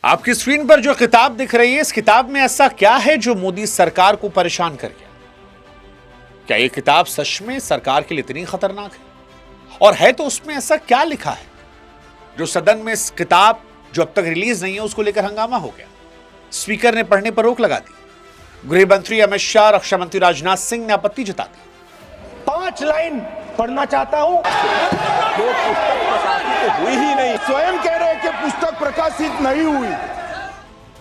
आपकी स्क्रीन पर जो किताब दिख रही है, इस किताब में ऐसा क्या है जो मोदी सरकार को परेशान कर गया? क्या यह किताब सच में सरकार के लिए इतनी खतरनाक है? और है तो उसमें ऐसा क्या लिखा है जो सदन में इस किताब जो अब तक रिलीज नहीं है उसको लेकर हंगामा हो गया? स्पीकर ने पढ़ने पर रोक लगा दी। गृह मंत्री अमित शाह, रक्षा मंत्री राजनाथ सिंह ने आपत्ति जता दी। 5 लाइन पढ़ना चाहता हूं। वो पुस्तक प्रकाशित हुई ही नहीं, स्वयं कह रहे हैं कि पुस्तक प्रकाशित नहीं हुई।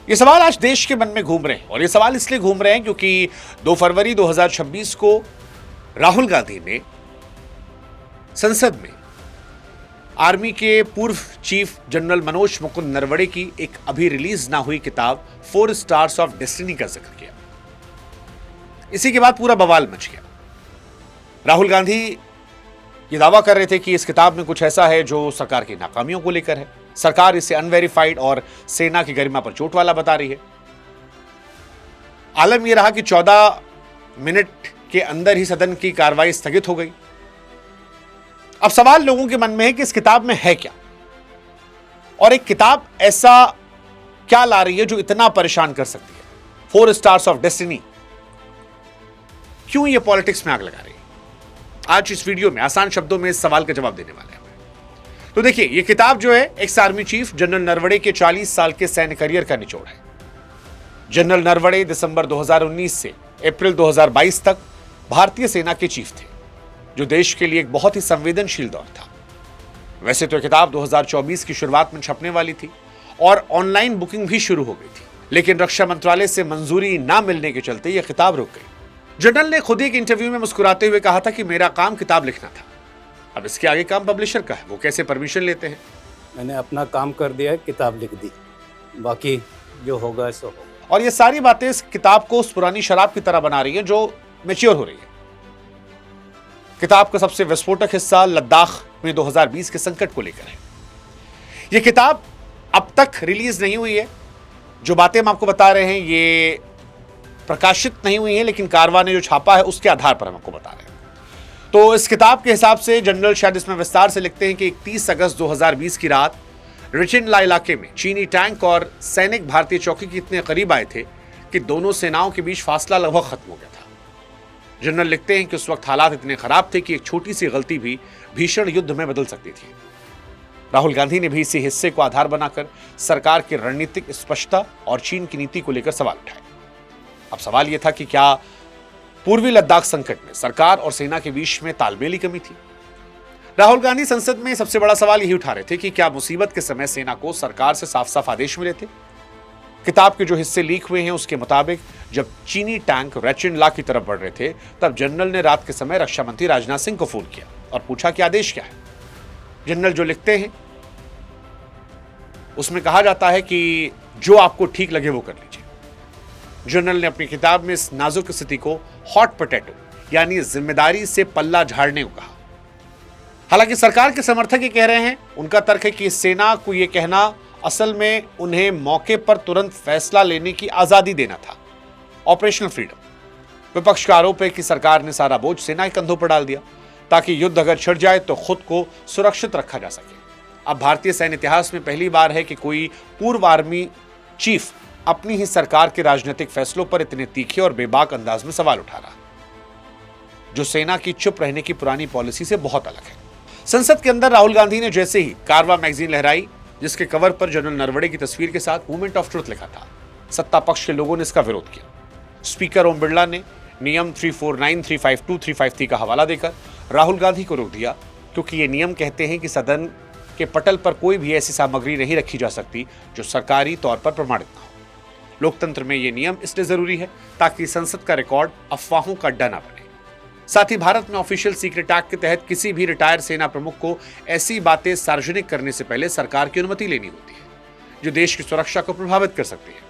ये सवाल आज देश के मन में घूम रहे हैं, और ये सवाल इसलिए घूम रहे हैं क्योंकि 2 फरवरी 2026 को राहुल गांधी ने संसद में आर्मी के पूर्व चीफ जनरल मनोज मुकुंद नरवणे की एक अभी रिलीज ना हुई किताब 4 स्टार्स ऑफ डेस्टिनी का जिक्र किया। इसी के बाद पूरा बवाल मच गया। राहुल गांधी ये दावा कर रहे थे कि इस किताब में कुछ ऐसा है जो सरकार की नाकामियों को लेकर है। सरकार इसे अनवेरिफाइड और सेना की गरिमा पर चोट वाला बता रही है। आलम यह रहा कि 14 मिनट के अंदर ही सदन की कार्रवाई स्थगित हो गई। अब सवाल लोगों के मन में है कि इस किताब में है क्या, और एक किताब ऐसा क्या ला रही है जो इतना परेशान कर सकती है। 4 स्टार्स ऑफ डेस्टिनी क्यों ये पॉलिटिक्स में आग लगा रही है? आज इस वीडियो में आसान शब्दों में इस सवाल का जवाब देने वाले हैं। तो देखिए, ये किताब जो है ex army chief general Naravane के 40 साल के सैन्य करियर का निचोड़ है। जनरल नरवणे दिसंबर 2019 से अप्रैल 2022 तक भारतीय सेना के चीफ थे, जो देश के लिए एक बहुत ही संवेदनशील दौर था। वैसे तो किताब 2024 की शुरुआत में छपने वाली थी और ऑनलाइन बुकिंग भी शुरू हो गई थी, लेकिन रक्षा मंत्रालय से मंजूरी ना मिलने के चलते यह किताब रुक गई। जनरल ने खुद एक इंटरव्यू में मुस्कुराते हुए कहा था कि मेरा काम किताब लिखना था, अब इसके आगे काम पब्लिशर का है, वो कैसे परमिशन लेते हैं। मैंने अपना काम कर दिया है, किताब लिख दी, बाकी जो होगा सो होगा। और ये सारी बातें इस किताब को उस पुरानी शराब की तरह बना रही है जो मैच्योर हो रही है। किताब का सबसे विस्फोटक हिस्सा लद्दाख में 2020 के संकट को लेकर है। यह किताब अब तक रिलीज नहीं हुई है। जो बातें हम आपको बता रहे हैं ये प्रकाशित नहीं हुई है, लेकिन कारवा ने जो छापा है उसके आधार पर हम आपको बता रहे हैं। तो इस किताब के हिसाब से जनरल शायद इसमें विस्तार से लिखते हैं कि 31 अगस्त 2020 की रात रिचिनला इलाके में चीनी टैंक और सैनिक भारतीय चौकी के इतने करीब आए थे कि दोनों सेनाओं के बीच फासला लगभग खत्म हो गया था। जनरल लिखते हैं कि उस वक्त हालात इतने खराब थे कि एक छोटी सी गलती भी भीषण युद्ध में बदल सकती थी। राहुल गांधी ने भी इसी हिस्से को आधार बनाकर सरकार की रणनीतिक स्पष्टता और चीन की नीति को लेकर सवाल उठाए। अब सवाल यह था कि क्या पूर्वी लद्दाख संकट में सरकार और सेना के बीच में तालमेल की कमी थी? राहुल गांधी संसद में सबसे बड़ा सवाल यही उठा रहे थे कि क्या मुसीबत के समय सेना को सरकार से साफ साफ आदेश मिले थे? किताब के जो हिस्से लीक हुए हैं उसके मुताबिक जब चीनी टैंक रेचिनला की तरफ बढ़ रहे थे, तब जनरल ने रात के समय रक्षा मंत्री राजनाथ सिंह को फोन किया और पूछा कि आदेश क्या है। जनरल जो लिखते हैं उसमें कहा जाता है कि जो आपको ठीक लगे वो कर लीजिए। जनरल ने अपनी किताब में इस नाजुक स्थिति को हॉट पोटैटो यानी जिम्मेदारी से पल्ला झाड़ने को कहा। हालांकि सरकार के समर्थक ये कह रहे हैं, उनका तर्क है कि सेना को यह कहना असल में उन्हें मौके पर तुरंत फैसला लेने की आजादी देना था, ऑपरेशनल फ्रीडम। विपक्ष का आरोप है कि सरकार ने सारा बोझ सेना के कंधों पर डाल दिया ताकि युद्ध अगर छिड़ जाए तो खुद को सुरक्षित रखा जा सके। अब भारतीय सैन्य इतिहास में पहली बार है कि कोई पूर्व आर्मी चीफ अपनी ही सरकार के राजनीतिक फैसलों पर इतने तीखे और बेबाक अंदाज में सवाल उठा रहा, जो सेना की चुप रहने की पुरानी पॉलिसी से बहुत अलग है। संसद के अंदर राहुल गांधी ने जैसे ही कारवा मैगजीन लहराई, जिसके कवर पर जनरल नरवणे की तस्वीर के साथ मूवमेंट ऑफ ट्रुथ लिखा था, सत्ता पक्ष के लोगों ने इसका विरोध किया। स्पीकर ओम बिरला ने नियम 349, 352, 353 का हवाला देकर राहुल गांधी को रोक दिया, क्योंकि ये नियम कहते हैं कि सदन के पटल पर कोई भी ऐसी सामग्री नहीं रखी जा सकती जो सरकारी तौर पर प्रमाणित न हो। लोकतंत्र में यह नियम इसलिए जरूरी है ताकि संसद का रिकॉर्ड अफवाहों का अड्डा न बने। साथ ही भारत में ऑफिशियल सीक्रेट एक्ट के तहत किसी भी रिटायर्ड सेना प्रमुख को ऐसी बातें सार्वजनिक करने से पहले सरकार की अनुमति लेनी होती है जो देश की सुरक्षा को प्रभावित कर सकती है।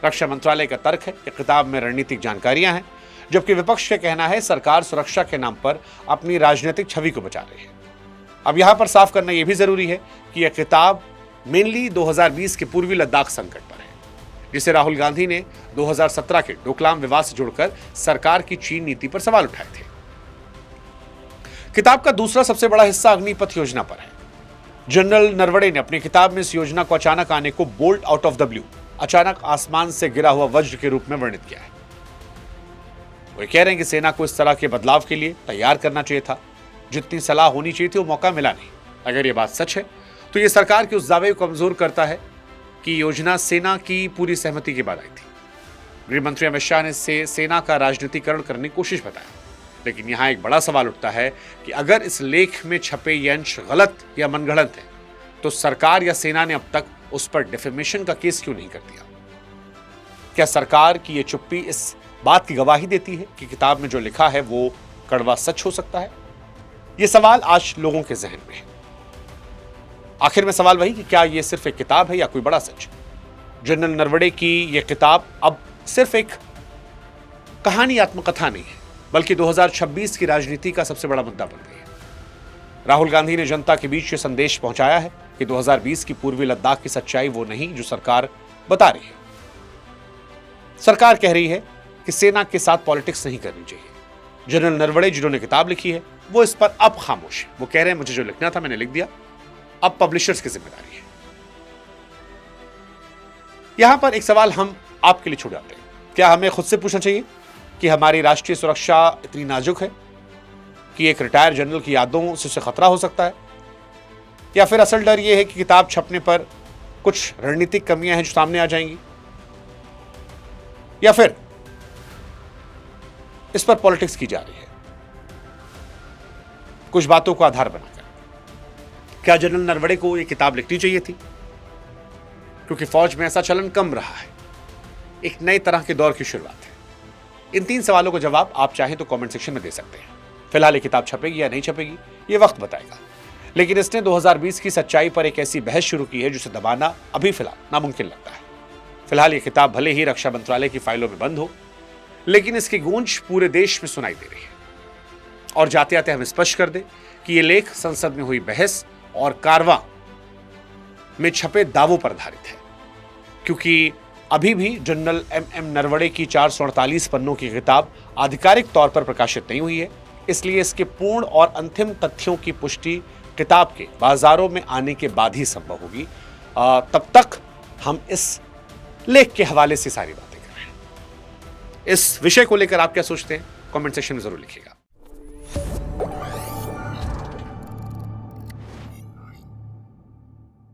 रक्षा मंत्रालय का तर्क है कि किताब में रणनीतिक जानकारियां हैं, जबकि विपक्ष का कहना है सरकार सुरक्षा के नाम पर अपनी राजनीतिक छवि को बचा रही है। अब यहां पर साफ करना यह भी जरूरी है कि यह किताब मेनली 2020 के पूर्वी लद्दाख संकट पर है, जिसे राहुल गांधी ने 2017 के डोकलाम विवाद से जोड़कर सरकार की चीन नीति पर सवाल उठाए थे। किताब का दूसरा सबसे बड़ा हिस्सा अग्निपथ योजना पर है। जनरल नरवड़े ने अपनी किताब में इस योजना को अचानक आने को bolt out of the blue, अचानक आसमान से गिरा हुआ वज्र के रूप में वर्णित किया है। वो कह रहे हैं कि सेना को इस तरह के बदलाव के लिए तैयार करना चाहिए था, जितनी सलाह होनी चाहिए थी वो मौका मिला नहीं। अगर ये बात सच है तो ये सरकार के उस दावे को कमजोर करता है कि योजना सेना की पूरी सहमति के बाद आई थी। गृह मंत्री अमित शाह ने इसे सेना का राजनीतिकरण करने की कोशिश बताया, लेकिन यहां एक बड़ा सवाल उठता है कि अगर इस लेख में छपे ये अंश गलत या मनगढ़ंत है तो सरकार या सेना ने अब तक उस पर डिफेमेशन का केस क्यों नहीं कर दिया? क्या सरकार की ये चुप्पी इस बात की गवाही देती है कि किताब में जो लिखा है वो कड़वा सच हो सकता है? ये सवाल आज लोगों के जहन में है। आखिर में सवाल वही कि क्या ये सिर्फ एक किताब है या कोई बड़ा सच? जनरल नरवड़े की यह किताब अब सिर्फ एक कहानी आत्मकथा नहीं है, बल्कि 2026 की राजनीति का सबसे बड़ा मुद्दा बन गई है। राहुल गांधी ने जनता के बीच ये संदेश पहुंचाया है कि 2020 की पूर्वी लद्दाख की सच्चाई वो नहीं जो सरकार बता रही है। सरकार कह रही है कि सेना के साथ पॉलिटिक्स नहीं करनी चाहिए। जनरल नरवड़े जिन्होंने किताब लिखी है वो इस पर अब खामोश है। वो कह रहे हैं मुझे जो लिखना था मैंने लिख दिया, अब पब्लिशर्स की जिम्मेदारी है। यहां पर एक सवाल हम आपके लिए छोड़ जाते हैं। क्या हमें खुद से पूछना चाहिए कि हमारी राष्ट्रीय सुरक्षा इतनी नाजुक है कि एक रिटायर्ड जनरल की यादों से उसे खतरा हो सकता है? या फिर असल डर यह है कि किताब छपने पर कुछ रणनीतिक कमियां हैं जो सामने आ जाएंगी? या फिर इस पर पॉलिटिक्स की जा रही है कुछ बातों को आधार बनाकर? क्या जनरल नरवड़े को यह किताब लिखनी चाहिए थी क्योंकि फौज में ऐसा चलन कम रहा है? एक नए तरह के दौर की शुरुआत है। इन 3 सवालों का जवाब आप चाहें तो कमेंट सेक्शन में दे सकते हैं। फिलहाल ये किताब छपेगी या नहीं छपेगी ये वक्त बताएगा, लेकिन इसने 2020 की सच्चाई पर एक ऐसी बहस शुरू की है जिसे दबाना अभी फिलहाल नामुमकिन लगता है। फिलहाल ये किताब भले ही रक्षा मंत्रालय की फाइलों में बंद हो, लेकिन इसकी गूंज पूरे देश में सुनाई दे रही है। और जाते जाते हम स्पष्ट कर दें कि यह लेख संसद में हुई बहस और कारवां में छपे दावों पर आधारित है, क्योंकि अभी भी जनरल एम नरवड़े की 448 पन्नों की किताब आधिकारिक तौर पर प्रकाशित नहीं हुई है। इसलिए इसके पूर्ण और अंतिम तथ्यों की पुष्टि किताब के बाजारों में आने के बाद ही संभव होगी। तब तक हम इस लेख के हवाले से सारी बातें कर रहे हैं। इस विषय को लेकर आप क्या सोचते हैं? कमेंट सेक्शन में जरूर लिखिएगा।